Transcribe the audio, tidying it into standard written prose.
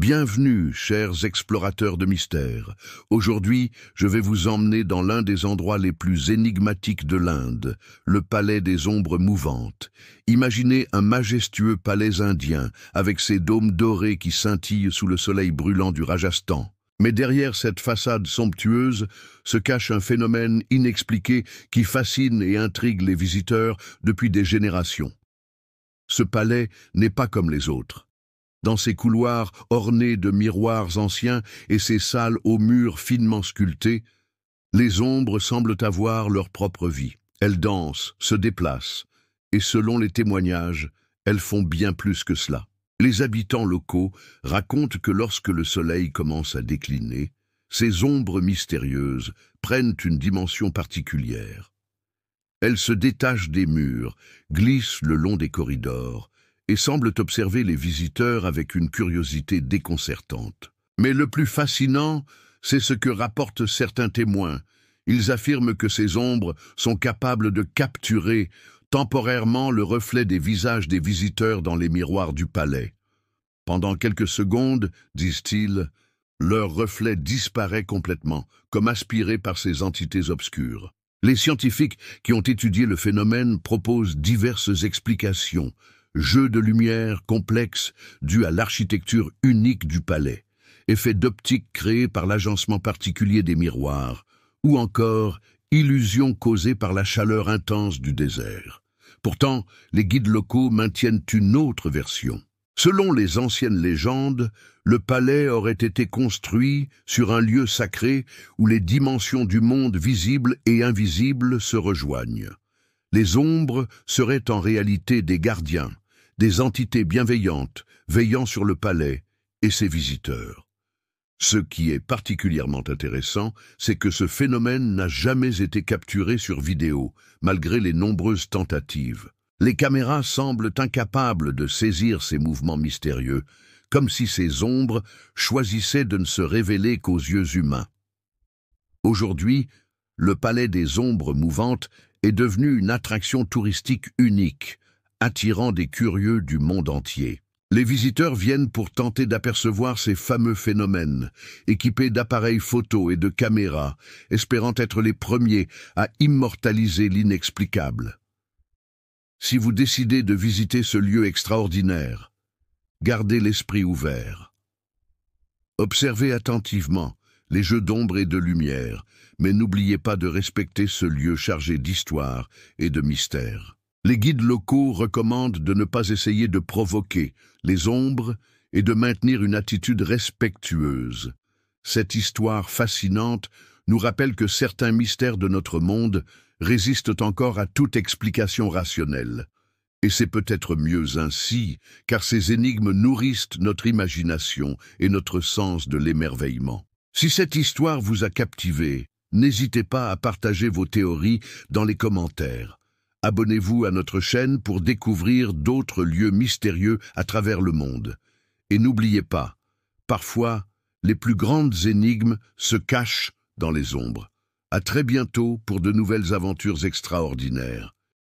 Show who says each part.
Speaker 1: Bienvenue, chers explorateurs de mystère. Aujourd'hui, je vais vous emmener dans l'un des endroits les plus énigmatiques de l'Inde, le palais des ombres mouvantes. Imaginez un majestueux palais indien, avec ses dômes dorés qui scintillent sous le soleil brûlant du Rajasthan. Mais derrière cette façade somptueuse se cache un phénomène inexpliqué qui fascine et intrigue les visiteurs depuis des générations. Ce palais n'est pas comme les autres. Dans ses couloirs ornés de miroirs anciens et ses salles aux murs finement sculptés, les ombres semblent avoir leur propre vie. Elles dansent, se déplacent, et selon les témoignages, elles font bien plus que cela. Les habitants locaux racontent que lorsque le soleil commence à décliner, ces ombres mystérieuses prennent une dimension particulière. Elles se détachent des murs, glissent le long des corridors, et semblent observer les visiteurs avec une curiosité déconcertante. Mais le plus fascinant, c'est ce que rapportent certains témoins. Ils affirment que ces ombres sont capables de capturer temporairement le reflet des visages des visiteurs dans les miroirs du palais. Pendant quelques secondes, disent-ils, leur reflet disparaît complètement, comme aspiré par ces entités obscures. Les scientifiques qui ont étudié le phénomène proposent diverses explications. Jeux de lumière complexes dus à l'architecture unique du palais, effets d'optique créés par l'agencement particulier des miroirs, ou encore illusions causées par la chaleur intense du désert. Pourtant, les guides locaux maintiennent une autre version. Selon les anciennes légendes, le palais aurait été construit sur un lieu sacré où les dimensions du monde visible et invisible se rejoignent. Les ombres seraient en réalité des gardiens, des entités bienveillantes veillant sur le palais et ses visiteurs. Ce qui est particulièrement intéressant, c'est que ce phénomène n'a jamais été capturé sur vidéo, malgré les nombreuses tentatives. Les caméras semblent incapables de saisir ces mouvements mystérieux, comme si ces ombres choisissaient de ne se révéler qu'aux yeux humains. Aujourd'hui, le palais des ombres mouvantes est devenu une attraction touristique unique, attirant des curieux du monde entier. Les visiteurs viennent pour tenter d'apercevoir ces fameux phénomènes, équipés d'appareils photo et de caméras, espérant être les premiers à immortaliser l'inexplicable. Si vous décidez de visiter ce lieu extraordinaire, gardez l'esprit ouvert. Observez attentivement les jeux d'ombre et de lumière, mais n'oubliez pas de respecter ce lieu chargé d'histoire et de mystère. Les guides locaux recommandent de ne pas essayer de provoquer les ombres et de maintenir une attitude respectueuse. Cette histoire fascinante nous rappelle que certains mystères de notre monde résistent encore à toute explication rationnelle. Et c'est peut-être mieux ainsi, car ces énigmes nourrissent notre imagination et notre sens de l'émerveillement. Si cette histoire vous a captivé, n'hésitez pas à partager vos théories dans les commentaires. Abonnez-vous à notre chaîne pour découvrir d'autres lieux mystérieux à travers le monde. Et n'oubliez pas, parfois, les plus grandes énigmes se cachent dans les ombres. À très bientôt pour de nouvelles aventures extraordinaires.